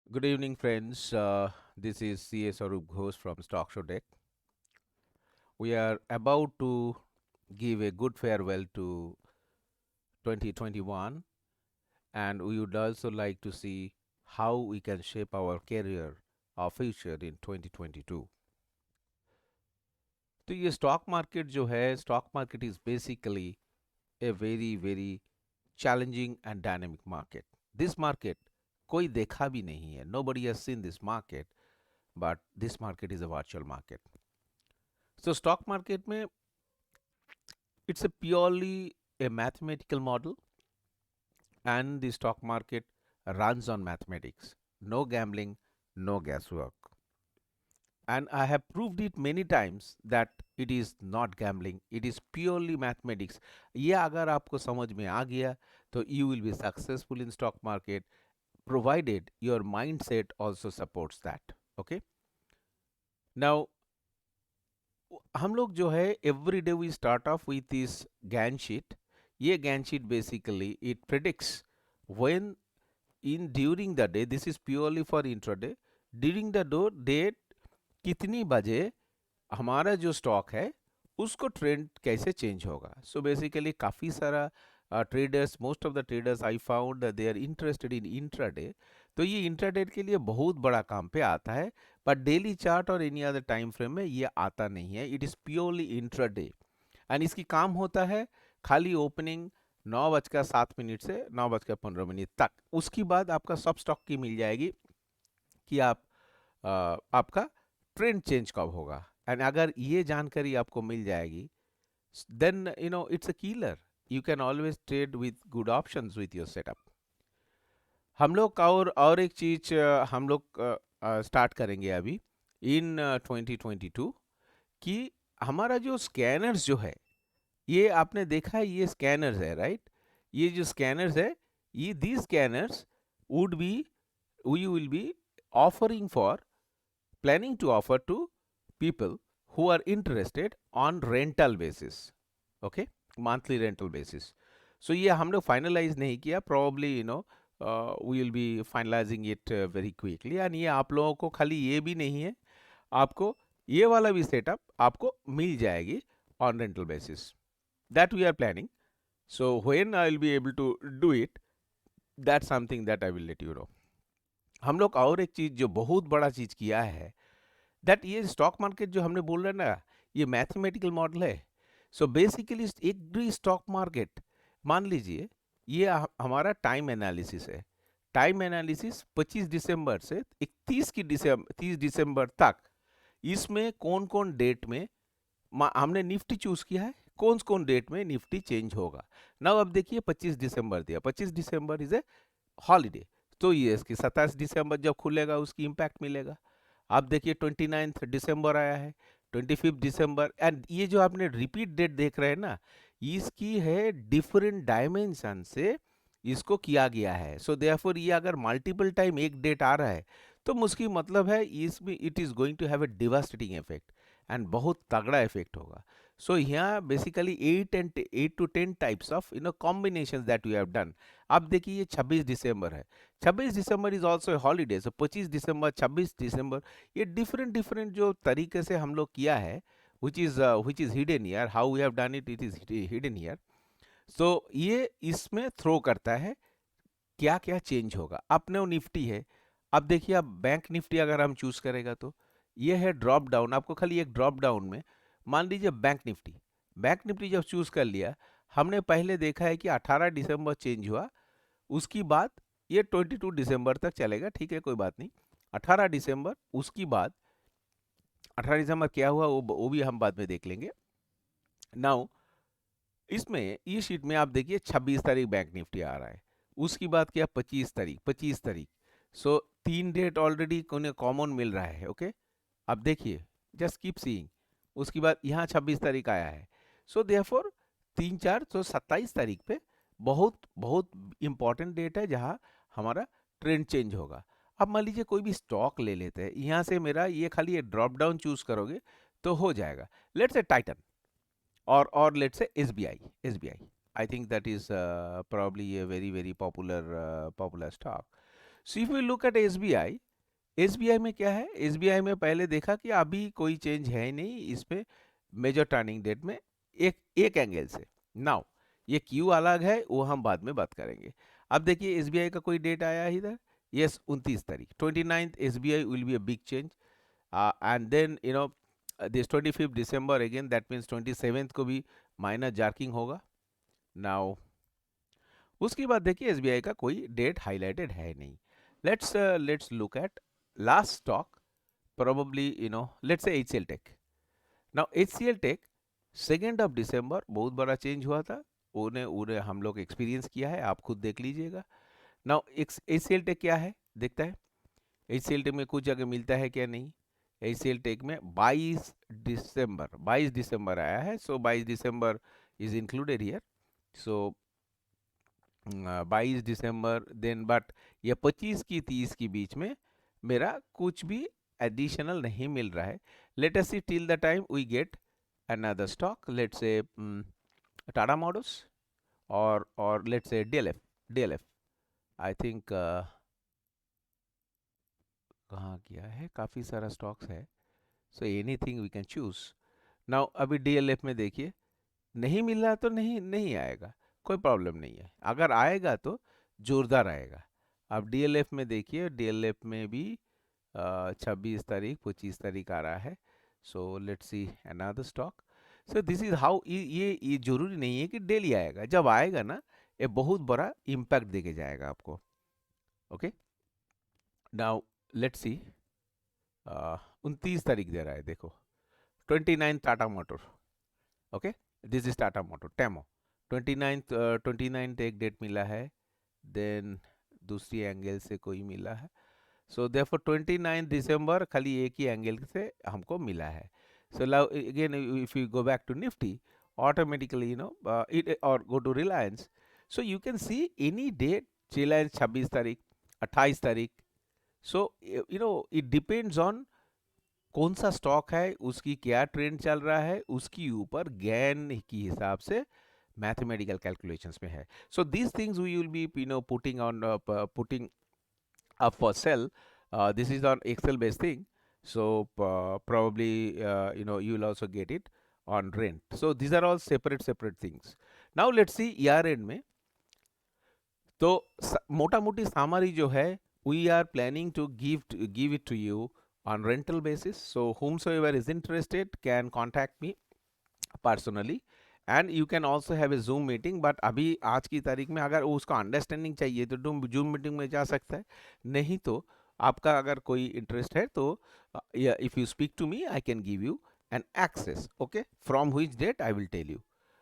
Good evening, friends. This is CA Sarup Ghosh from Stock Show Deck. We are about to give a good farewell to 2021, and we would also like to see how we can shape our career, our future in 2022. तो ये stock market जो है stock market is basically a very very challenging and dynamic market. This market कोई देखा भी नहीं है. Nobody has seen this market, but this market is a virtual market. So stock market में it's a purely a mathematical model, and the stock market runs on mathematics. No gambling, no guesswork. And I have proved it many times that it is not gambling, it is purely mathematics. ये अगर आपको समझ में आ गया तो you will be successful in stock market provided your mindset also supports that. Okay. Now हम लोग जो है every day we start off with this Gann sheet. ये Gann sheet basically it predicts when in during the day, this is purely for intraday, during the day कितनी बजे हमारा जो stock है उसको ट्रेंड कैसे चेंज होगा. सो बेसिकली काफ़ी सारा traders, most of the traders I found they are interested in intraday. तो ये इंट्राडे के लिए बहुत बड़ा काम पे आता है, पर डेली चार्ट और एनी अदर टाइम फ्रेम में ये आता नहीं है. It is purely intraday and इसकी काम होता है खाली ओपनिंग 9:07 से 9:15 तक. उसके बाद आपका सब स्टॉक की मिल जाएगी कि आपका ट्रेंड चेंज कब होगा. एंड अगर ये जानकारी आपको मिल जाएगी then it's a killer. You can always trade with good options with your setup. हम लोग का और एक चीज हम लोग स्टार्ट करेंगे अभी इन 2022 कि हमारा जो स्कैनर्स जो है, ये आपने देखा है, ये स्कैनर्स है राइट. ये जो स्कैनर्स है, ये the scanners would be we will be offering for planning to offer to people who are interested on rental basis. Okay, monthly rental basis. So ये हम लोग फाइनलाइज नहीं किया. probably we will be finalizing it very quickly. and ये आप लोगों को खाली ये भी नहीं है, आपको ये वाला भी सेटअप आपको मिल जाएगी on rental basis. that we are planning. so when I will be able to do it, that's something that I will let you know. हम लोग और एक चीज जो बहुत बड़ा चीज किया है, दैट ये स्टॉक मार्केट जो हमने बोल रहे हैं ना, ये मैथमेटिकल मॉडल है. So basically every stock market, मान लीजिए ये हमारा टाइम एनालिसिस है. टाइम एनालिसिस 25 दिसंबर से 30 दिसंबर तक, इसमें कौन कौन डेट में हमने निफ्टी चूज किया है, कौन कौन डेट में निफ्टी चेंज होगा. ना अब देखिए 25 दिसंबर दिया, 25 दिसंबर इज ए हॉलीडे, तो ये इसकी 27 दिसंबर जब खुलेगा उसकी इम्पैक्ट मिलेगा. आप देखिए 29 दिसंबर आया है, 25 दिसंबर, एंड ये जो आपने रिपीट डेट देख रहे हैं ना, इसकी है डिफरेंट डायमेंशन से इसको किया गया है. सो देयरफॉर ये अगर मल्टीपल टाइम एक डेट आ रहा है तो उसकी मतलब है इसमें it is going to have a devastating effect and बहुत तगड़ा इफेक्ट होगा. सो यहाँ basically 8 to 10 types of combination that we have done. अब देखिए ये 26 दिसंबर है, 26 December is also holiday. So 25 December, 26 December, ये डिफरेंट डिफरेंट जो तरीके से हम लोग किया है, which is hidden here. How we have done it, it is hidden here. सो ये इसमें थ्रो करता है क्या क्या चेंज होगा. अपने वो निफ्टी है, अब देखिए अब बैंक निफ्टी अगर हम चूज करेगा तो ये है ड्रॉप डाउन. आपको खाली एक ड्रॉप डाउन में मान लीजिए बैंक निफ्टी जब चूज कर लिया, हमने पहले देखा है कि 18 दिसंबर चेंज हुआ, उसकी बाद ये 22 दिसंबर तक चलेगा. ठीक है, कोई बात नहीं. 18 दिसंबर, उसकी बाद 18 दिसंबर क्या हुआ वो भी हम बाद में देख लेंगे. नाउ इसमें ये शीट में आप देखिए 26 तारीख बैंक निफ्टी आ रहा है, उसकी बात क्या 25 तारीख. सो 3 डेट ऑलरेडी कॉमन मिल रहा है. ओके, अब देखिए जस्ट कीप सीइंग, उसकी बाद यहाँ 26 तारीख आया है. सो देयरफॉर 3 4 तो 27 तारीख पे बहुत बहुत इंपॉर्टेंट डेट है जहाँ हमारा ट्रेंड चेंज होगा. अब मान लीजिए कोई भी स्टॉक ले लेते हैं, यहाँ से मेरा ये खाली ड्रॉप डाउन चूज करोगे तो हो जाएगा. Let's say Titan or let's say SBI. I think that is probably a very very popular stock. So if you look eight SBI, SBI में क्या है, एसबीआई में पहले देखा कि अभी कोई चेंज है ही नहीं इस पे मेजर टर्निंग डेट में, एक एक एंगल से। नाउ ये क्यू अलग है, वो हम बाद में बात करेंगे। अब देखिए एसबीआई का कोई डेट आया है इधर, यस 29 तारीख, 29th SBI will be a big change, and then you know this 25th December again, that means 27th को भी माइनर जार्किंग होगा। नाउ उसके बाद देखिए एसबीआई का कोई डेट हाईलाइटेड है नहीं। Let's look at last stock, probably let's say HCL Tech. Now HCL Tech 2 बहुत बड़ा चेंज हुआ था, उन्हें उन्हें हम लोग एक्सपीरियंस किया है, आप खुद देख लीजिएगा। नाउ HCL Tech क्या है देखता है, HCL Tech में कुछ जगह मिलता है क्या, नहीं। HCL Tech में 22 दिसंबर आया है, so 22 December is included here. So 22 December then, but ये 25 की 30 के बीच में मेरा कुछ भी एडिशनल नहीं मिल रहा है। Let us see till the time we get another stock, let's say Tata Motors or let's say DLF I think कहाँ गया है, काफ़ी सारा स्टॉक्स है, so anything we can choose. Now अभी DLF में देखिए नहीं मिल रहा तो नहीं नहीं आएगा, कोई प्रॉब्लम नहीं है, अगर आएगा तो जोरदार आएगा। अब DLF में देखिए, DLF में भी 26 तारीख 25 तारीख आ रहा है। So let's see another stock. So this is how, ये जरूरी नहीं है कि डेली आएगा, जब आएगा ना ये बहुत बड़ा इम्पैक्ट देके जाएगा आपको। ओके, नाउ लेट्स सी 29 तारीख दे रहा है, देखो 29 Tata motor. Okay, this is Tata motor टेमो, 29 एक डेट मिला है, देन दूसरी एंगल से कोई मिला है, सो देयरफॉर 29 दिसंबर खाली एक ही एंगल से हमको मिला है। So now again if you go back to Nifty, automatically it or go to Reliance, so you can see any date, Reliance 26 तारीख 28 तारीख। सो it depends on कौन सा स्टॉक है, उसकी क्या ट्रेंड चल रहा है, उसकी ऊपर गैन की हिसाब से मैथमेटिकल कैलकुलेशंस में है। So these things we will be putting up for sell. This is on Excel based thing, so probably you will also get it on rent. So these are all separate things. Now let's see year end में, तो मोटा मोटी सामरी जो है, we are planning to give it to you on rental basis. So whomsoever is interested can contact me personally and you can also have a zoom meeting, but अभी आज की तारीख में अगर उसको अंडरस्टैंडिंग चाहिए तो तुम जूम मीटिंग में जा सकता है, नहीं तो आपका अगर कोई इंटरेस्ट है तो if you speak to me I can give you an access, okay, from which date I will tell you.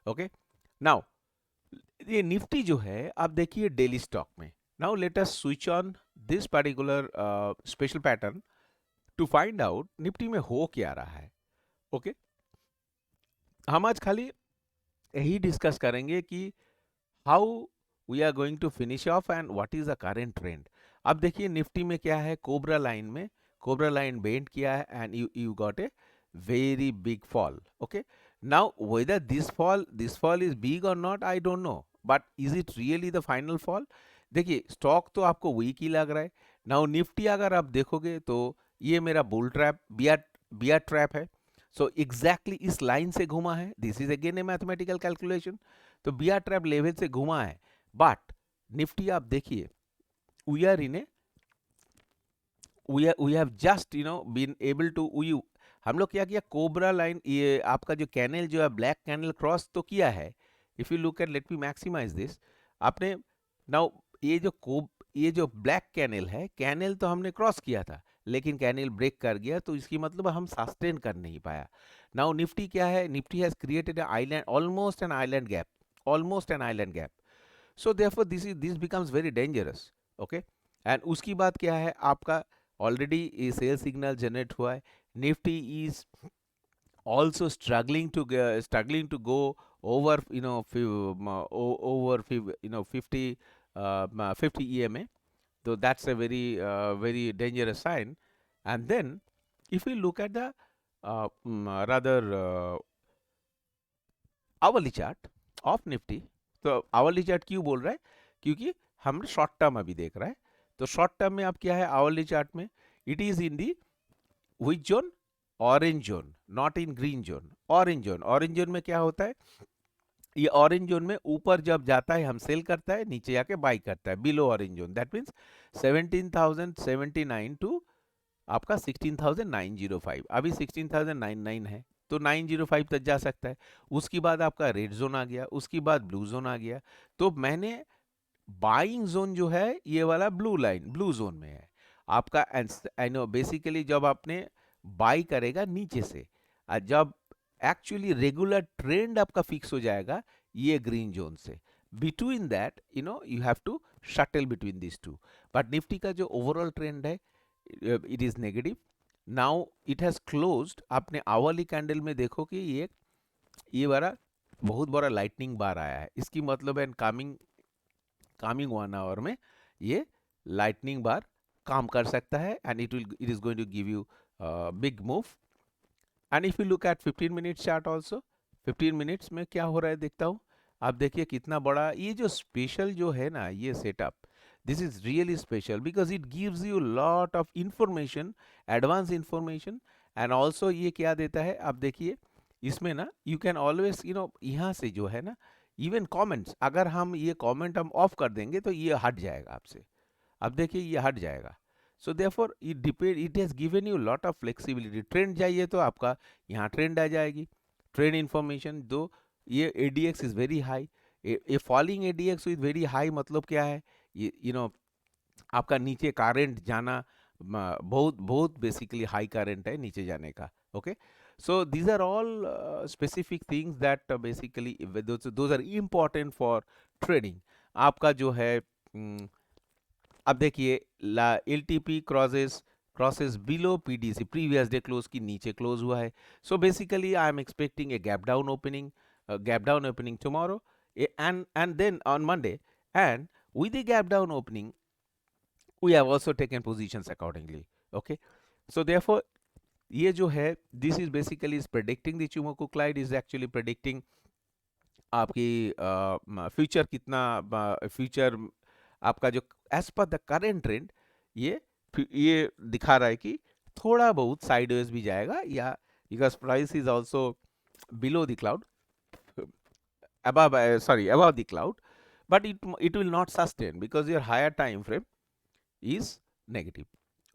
Okay, now ये निफ्टी जो है आप देखिए डेली स्टॉक में। Now let us switch on this particular special pattern to find out Nifty में हो क्या रहा है। ओके, हम आज खाली यही डिस्कस करेंगे कि how we are going to finish off and what is the current trend. अब देखिए निफ्टी में क्या है, कोबरा लाइन में, कोबरा लाइन बेंड किया है and you got a very big fall. Okay, now whether this fall is big or not I don't know, but is it really the final fall. देखिए stock तो आपको week ही लग रहा है। Now Nifty अगर आप देखोगे तो ये मेरा बुल ट्रैप बियर ट्रैप है, सो एग्जैक्टली इस लाइन से घुमा है, this is again a mathematical calculation, तो बियर ट्रैप लेवल से घुमा है। बट निफ्टी आप देखिए we are in a we have just been able to we, हम लोग क्या किया, कोबरा लाइन, ये आपका जो कैनल जो है ब्लैक कैनल क्रॉस तो किया है। If you look at, let me maximise this, आपने नाउ ये जो ब्लैक कैनल है, कैनल तो हमने क्रॉस किया था लेकिन कैनल ब्रेक कर गया, तो इसकी मतलब हम सस्टेन कर नहीं पाया। नाउ निफ्टी क्या है, Nifty has created an island, almost an island gap, almost an island gap, so therefore this becomes very dangerous. Okay, and उसकी बात क्या है, आपका ऑलरेडी ये सेल सिग्नल जनरेट हुआ है, Nifty is also struggling to go over over 50 50 EMA, so that's a very dangerous sign. And then if we look at the rather hourly chart of Nifty, तो hourly chart क्यों बोल रहा है, क्योंकि हम short term अभी देख रहा है, तो शॉर्ट टर्म में आप क्या है आवरली चार्ट में, it is in the which zone, orange zone, not in green zone, orange zone. Orange zone में क्या होता है, ये ऑरेंज जोन में ऊपर जब जाता है हम सेल करता है, नीचे जाके बाई करता है, below orange zone, that means 17,079 to आपका 16,905, अभी 16,099 है, तो 905 तक जा सकता है। उसके बाद आपका रेड जोन आ गया, उसके बाद ब्लू जोन आ गया। तो मैंने बाइंग जोन जो है ये वाला ब्लू लाइन, ब्लू जोन में है आपका। आई नो बेसिकली जब आपने बाई करेगा नीचे से, और जब एक्चुअली रेगुलर ट्रेंड आपका फिक्स हो जाएगा ये ग्रीन जोन से, between that you have to shuttle between this two. But Nifty का जो ओवरऑल ट्रेंड है it is negative. Now it has closed, आपने आवरली कैंडल में देखो कि ये बड़ा बहुत बड़ा लाइटनिंग बार आया है, इसकी मतलब है कमिंग 1 आवर में ये लाइटनिंग बार काम कर सकता है, and it is going to give you big move. And if you look at 15 minutes chart also, 15 minutes में क्या हो रहा है देखता हूँ। आप देखिए कितना बड़ा ये जो स्पेशल जो है ना ये setup, this is really special because it gives you lot of information, advance information. And also ये क्या देता है आप देखिए, इसमें ना यू कैन ऑलवेज यहाँ से जो है ना इवन कमेंट्स, अगर हम ये कमेंट हम ऑफ कर देंगे तो ये हट जाएगा आपसे। अब देखिए ये हट जाएगा। So therefore it has given you lot of flexibility. Trend चाहिए तो आपका यहाँ ट्रेंड आ जाएगी, ट्रेंड इंफॉर्मेशन दो। ये ADX is very high, A falling ADX with very high मतलब क्या है, ये आपका नीचे करंट जाना बहुत बहुत बेसिकली हाई करंट है नीचे जाने का। Okay, so these are all specific things that basically those are important for trading. आपका जो है अब देखिए L T P crosses below PDC, previous day close की नीचे क्लोज हुआ है। So basically I am expecting a gap down opening tomorrow and then on Monday, and with the gap down opening we have also taken positions accordingly. Okay, so therefore ये जो है this is basically is predicting, the Ichimoku Clyde is actually predicting आपकी future कितना, future आपका जो as per the current trend ये दिखा रहा है कि थोड़ा बहुत साइडवेज भी जाएगा, या because price is also below the cloud, above the cloud, but it will not sustain because your higher time frame is negative.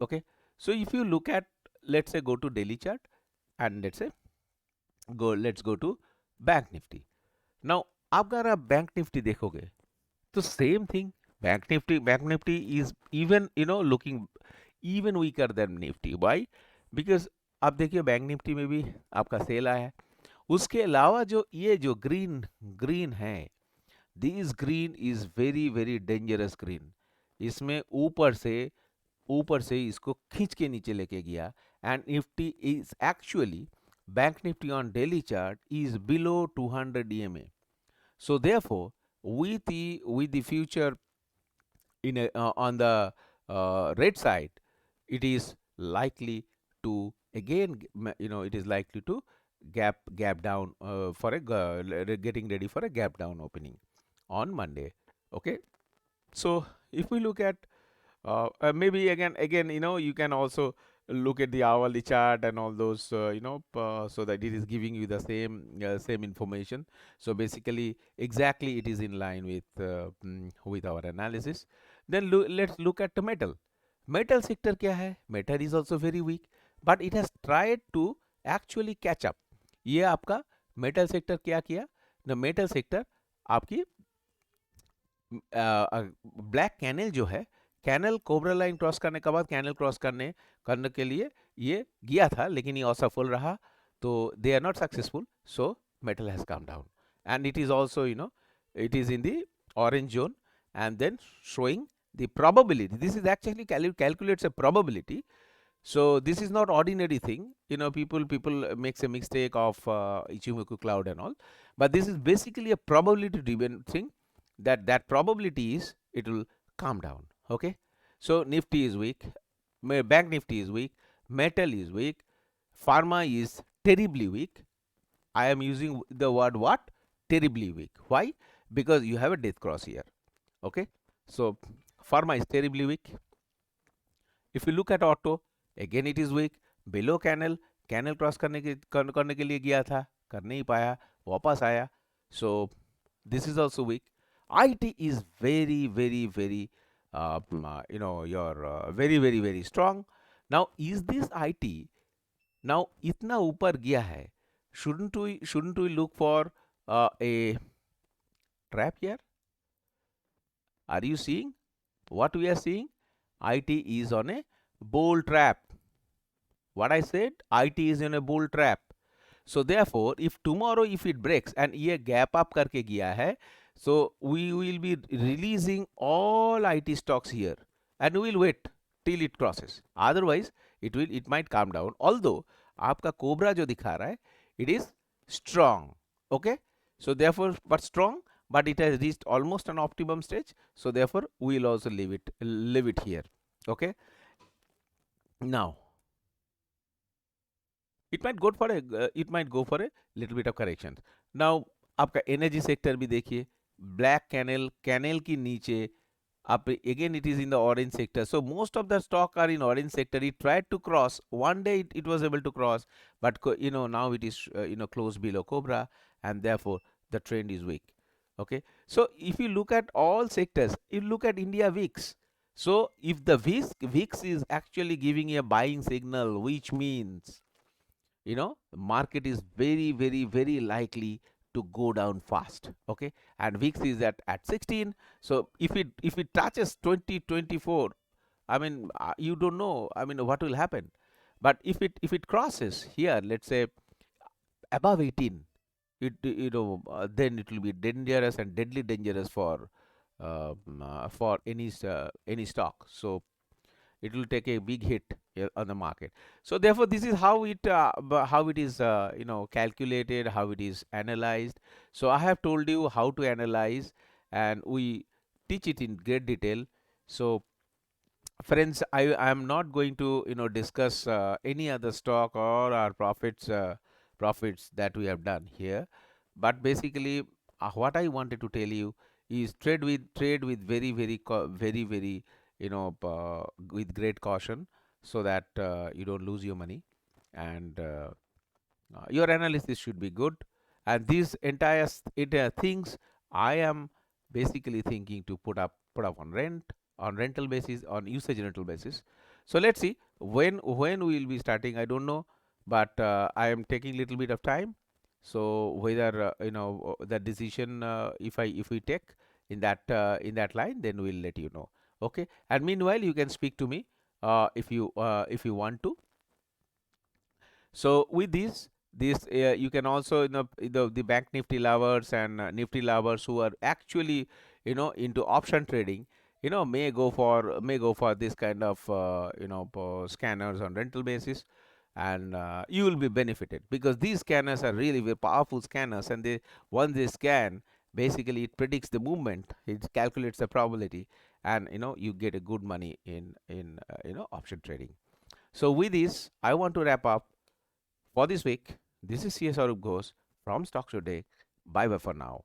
Okay, so if you look at, let's say go to daily chart, and let's go to bank nifty. Now अगर आप bank Nifty देखोगे तो same thing, bank Nifty is even looking even weaker then Nifty. Why? Because आप देखिए bank Nifty में भी आपका cell आया है। उसके अलावा जो ये जो ग्रीन ग्रीन है, this green is very very dangerous green. इसमें ऊपर से इसको खींच के नीचे लेके गया, and Nifty is actually, bank Nifty on daily chart is below 200 EMA. So therefore, with the future on the red side, it is likely to again it is likely to gap down getting ready for a gap down opening on Monday. Okay, so if we look at maybe again you can also look at the hourly chart and all those so that it is giving you the same information. So basically exactly it is in line with our analysis. Then let's look at the metal sector क्या है, metal is also very weak but it has tried to actually catch up. ये आपका metal sector क्या किया, the metal sector आपकी black canal जो है, canal cobra line cross करने के बाद कैनल क्रॉस करने के लिए ये गया था, लेकिन ये असफल रहा, तो they are not successful, so metal has come down and it is also it is in the orange zone, and then showing the probability. This is actually calculates a probability, so this is not ordinary thing. People makes a mistake of Ichimoku cloud and all, but this is basically a probability driven thing, that probability is it will calm down. Okay, so Nifty is weak, bank Nifty is weak, metal is weak, pharma is terribly weak. I am using the word what? Terribly weak. Why? Because you have a death cross here. Okay, so pharma is terribly weak. If you look at auto, again it is weak. Below candle, candle cross करने के लिए गया था, कर नहीं पाया, वापस आया. So this is also weak. IT is very, very, very, you're very, very, very strong. Now, is this IT now इतना ऊपर गया है? Shouldn't we look for a trap here? Are you seeing what we are seeing? IT is on a bull trap. What I said, IT is in a bull trap. So therefore, if tomorrow if it breaks and ये gap up करके गया है, so we will be releasing all IT stocks here and we will wait till it crosses. Otherwise, it might calm down. Although आपका cobra जो दिखा रहा है, it is strong. Okay, so therefore, but strong, but it has reached almost an optimum stage. So therefore, we will also leave it here. Okay. Now it might go for a little bit of correction. Now आपका energy sector भी देखिए, black canal की नीचे आप again it is in the orange sector. So most of the stock are in orange sector. It tried to cross one day, it was able to cross, but now it is close below Cobra, and therefore the trend is weak. Okay, so if you look at all sectors, you look at India VIX. So if the VIX is actually giving a buying signal, which means the market is very, very, very likely to go down fast. Okay, and VIX is at 16. So if it touches 2024, I mean, you don't know, I mean, what will happen. But if it crosses here, let's say above 18, then it will be dangerous and deadly dangerous for any stock. So it will take a big hit on the market. So therefore, this is how it is calculated, how it is analyzed. So I have told you how to analyze, and we teach it in great detail. So friends, I am not going to discuss any other stock or our profits that we have done here, but basically what I wanted to tell you is trade with very, very very, very with great caution, so that you don't lose your money, and your analysis should be good. And these entire things I am basically thinking to put up on rental basis, on usage rental basis. So let's see when we will be starting, I don't know, but I am taking little bit of time. So whether that decision, if we take in that line, then we'll let you know. Okay, and meanwhile you can speak to me if you want to. So with this you can also the bank nifty lovers and nifty lovers who are actually into option trading, may go for this kind of scanners on rental basis, and you will be benefited, because these scanners are really very powerful scanners, and once they scan, basically it predicts the movement, it calculates the probability, and you get a good money in option trading. So with this, I want to wrap up for this week. This is CS Arup Ghosh from Stocks Today. Bye bye for now.